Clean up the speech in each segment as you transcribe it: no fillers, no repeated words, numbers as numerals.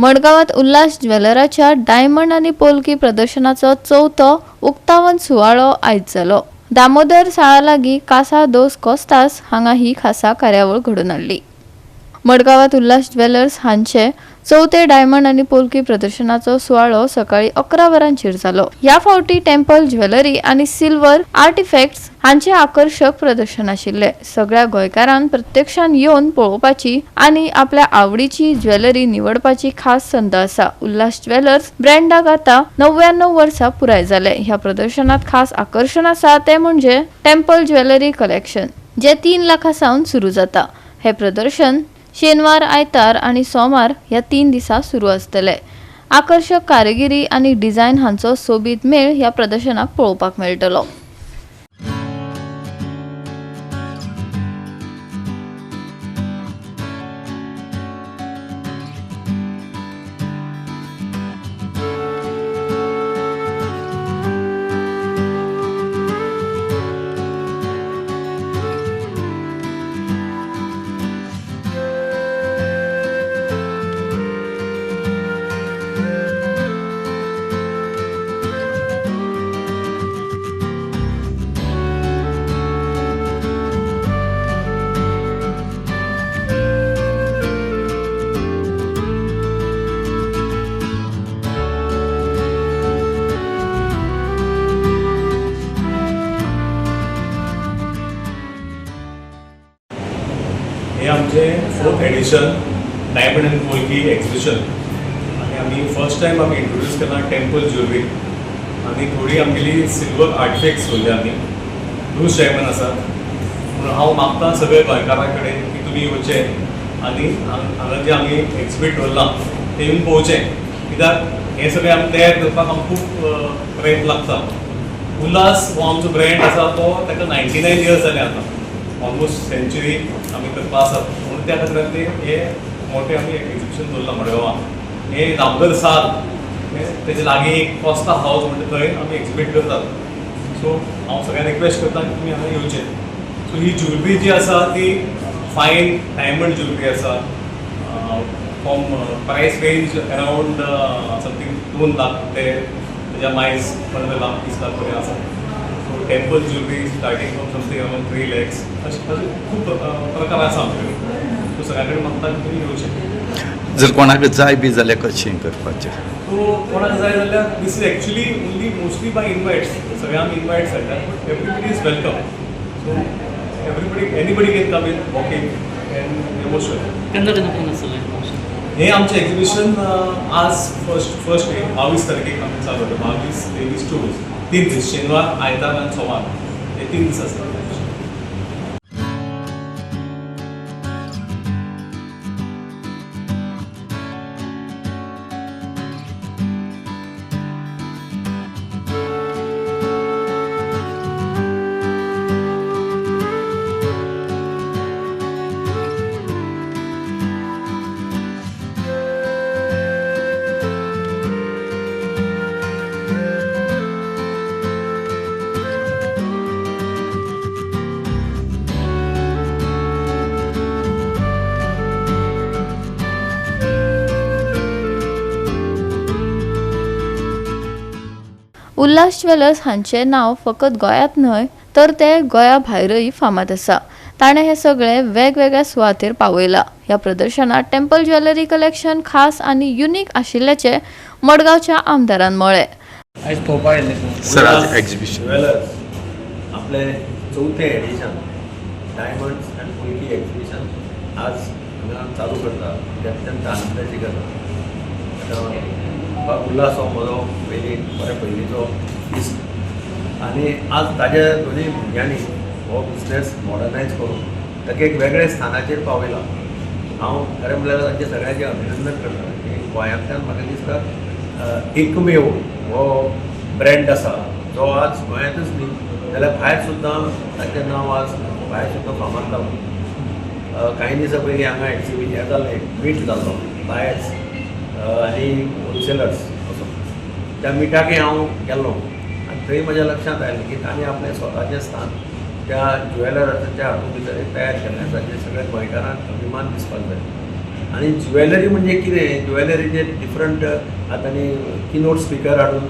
मडगावात Ulhas ज्वेलराच्या diamond आणि पोलकी प्रदर्शनाचो चौथो उक्तावण सुवाळो आयज जालो। दामोदर साळा लागीं कासा दोस कोस्तास हांगा ही खासा कार्यावळ घडोवन हाडली। मडगावात उल्हास ज्वेलर्स हांचे चौथे डायमंड आणि पोलकी प्रदर्शनाचो सुवाळो सकाळी 11 वरांचेर जालो। ह्या फावटी टेम्पल ज्वेलरी आणि सिल्वर आर्टिफॅक्ट्स हांचे आकर्षक प्रदर्शन आशिल्ले। सगळ्या गोंयकारांक प्रत्यक्षान येवन पळोवपाची आणि आपल्या आवडीची ज्वेलरी निवडपाची खास संद आसा। उल्हास ज्वेलर्स ब्रँडाक आता 99 वर्सां पुराय जाले। ह्या प्रदर्शनात खास आकर्षण आसा ते म्हणजे टेम्पल ज्वेलरी कलेक्शन, जे 3 लाखांसावन सुरू जाता। हे प्रदर्शन शेनवार, आयतार आणि सोमार ह्या 3 दिसा सुरू आसतले। आकर्षक कारिगिरी आणि डिझायन हांचो सोबीत मेळ ह्या प्रदर्शनाक पळोवपाक मेळटलो। हे आमचे 4th edition diamond and polki exhibition आणि आम्ही फर्स्ट टाइम आम्ही इंट्रोड्यूस केला टेम्पल ज्वेलरी आणि थोडी आमगेली सिल्वर आर्टिफॅक्ट्स दवरले आमी ब्रूस डायमंड आसात। म्हणून हांव मागता सगळे गोंयकारां कडेन की तुमी येवचे आनी हांगा जे आमी एक्झिबीट दवरलां ते येवन पळोवचें, कित्याक हे सगळे आमी तयार करपाक आमकां खूब प्रयत्न लागता। उल्हास हो आमचो ब्रँड आसा तो ताका 99 इयर्स जाले आतां, ऑलमोस्ट सेंचुरी आमी करपा आसात। म्हणून त्या खातीर हे मोठे आमी एक्झिबिशन दवरलां मडगांवां। हे दामोदर साल तेजे लागीं एक कोस्ता हावस म्हणटा थंय आमी एक्झिबीट करतात। सो हांव सगळ्यांक रिक्वेस्ट करता की तुमी हांगा येवचें। सो ही ज्वेलरी जी आसा ती फायन डायमंड ज्वेलरी आसा, फ्रॉम प्रायस रेंज अरावंड समथींग 2 लाख ते तेज्या मायज 15 लाख 20 लाख पर्यंत आसा। So temple jewellery starting from something around 3 lakhs अशे खूब प्रकार आसा आमचे कडेन। सो सगळ्या कडेन मागता की तुमी येवचें। जर कोणाक जाय बी जाल्यार कशें करपाचें? सो कोणाक जाय जाल्यार this is actually only mostly by invites, सगळे आमी इनवायट्स धाडटात, but everybody is welcome. So anybody can come in walking and most welcome. केन्ना हे आमचे एक्झिबिशन आज फर्स्ट डे 22 तारखेक आमी चालू जाता। 22, 23, 24 3 दीस, शेनवार, आयतार आनी सोमार हे 3 दीस आसता। उल्हास ज्वेलर्स हांचे नाव फकत गोंयांत न्हय तर ते गोंया भायरय फामाद आसा। ताणें हे सगळे वेगवेगळ्या सुवातेर पावयला। ह्या प्रदर्शनात टेम्पल ज्वेलरी कलेक्शन खास आणि युनिक आशिल्ल्याचे मडगावच्या आमदारान म्हळे। आयज पळोवपाक येयल्ले सर, आज एक्झिबिशन ज्वेलर्स आपले 4थे edition diamonds and polki exhibition आज हांगा चालू करता। ते अत्यंत आनंदाची गजाल। उल्हास हो म्हजो बरे पयलींचो दीस आनी आज ताज्या दोनूय भुरग्यांनी हो बिझनेस मॉडर्नायज करून ताका एक वेगळ्या स्थानाचेर पावयला। हांव खरें म्हणल्यार तांचे सगळ्यांचें अभिनंदन करता की गोंयांतल्यान म्हाका दिसता एकमेव हो ब्रँड आसा जो आज गोंयांतूच न्ही जाल्यार भायर सुद्दां ताचें नांव आज भायर सुद्दां फामाद जालां। कांय दिसा पयलीं हांगा एक्झिबिशन हें जाल्लें, मीट जाल्लो बायर्स आनी होलसेलर्स असो। त्या मिटाकय हांव गेल्लो आनी थंय म्हज्या लक्षांत आयलें की तांणी आपलें स्वताचें स्थान त्या ज्वेलराच्या हातूंत भितर तयार केल्लें, ताचेर सगळ्या गोंयकारांक अभिमान दिसपाक जाय। आनी ज्युवेलरी म्हणजे कितें ज्युवेलरीचे डिफरंट आतांनी किनोट स्पिकर हाडून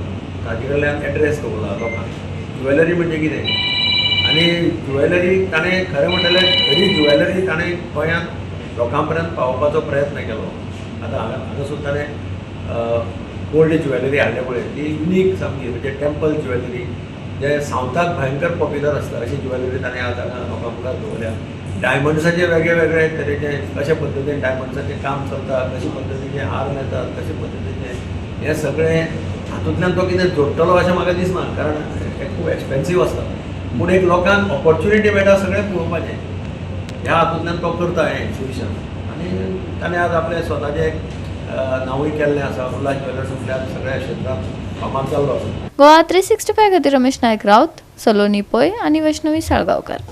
ताजे कडल्यान एड्रेस दवरला लोकांक ज्युवेलरी म्हणजे कितें आनी ज्युवेलरी ताणें खरें म्हणटल्यार खरी ज्युवेलरी ताणें गोंयांत लोकां पर्यंत पावोवपाचो प्रयत्न केलो. आतां हांगासून ताणें गोल्ड ज्युवेलरी हाडले पळय ती युनीक सामकी म्हणजे टेम्पल ज्युवेलरी जे सावथाक भयंकर पॉप्युलर आसता अशी ज्युवेलरी ताणें आज हांगा लोकां मुखार दवरल्या. डायमंड्साचे वेगळे वेगळे तरेचे कशे पद्दतीन डायमंड्साचें काम चलता, कशे पद्दतीचे हार मेळटात, कशे पद्दतीचे हें सगळें हातूंतल्यान तो कितें जोडटलो अशें म्हाका दिसना कारण हें खूब एक्सपेन्सीव आसता. पूण एक लोकांक ऑपॉर्च्युनिटी मेळटा सगळें पळोवपाचें ह्या हातूंतल्यान तो करता हें एक्झिबिशन. आनी ताणें आज आपलें स्वताचें नांवूय केल्लें आसा. उल्हास ज्वेलर्स म्हटल्यार सगळ्या क्षेत्रांत फामाद जाल्लो आसा. गोवा 365 खातीर रमेश नायक रावत, सलोनी पै आनी वैष्णवी साळगांवकार.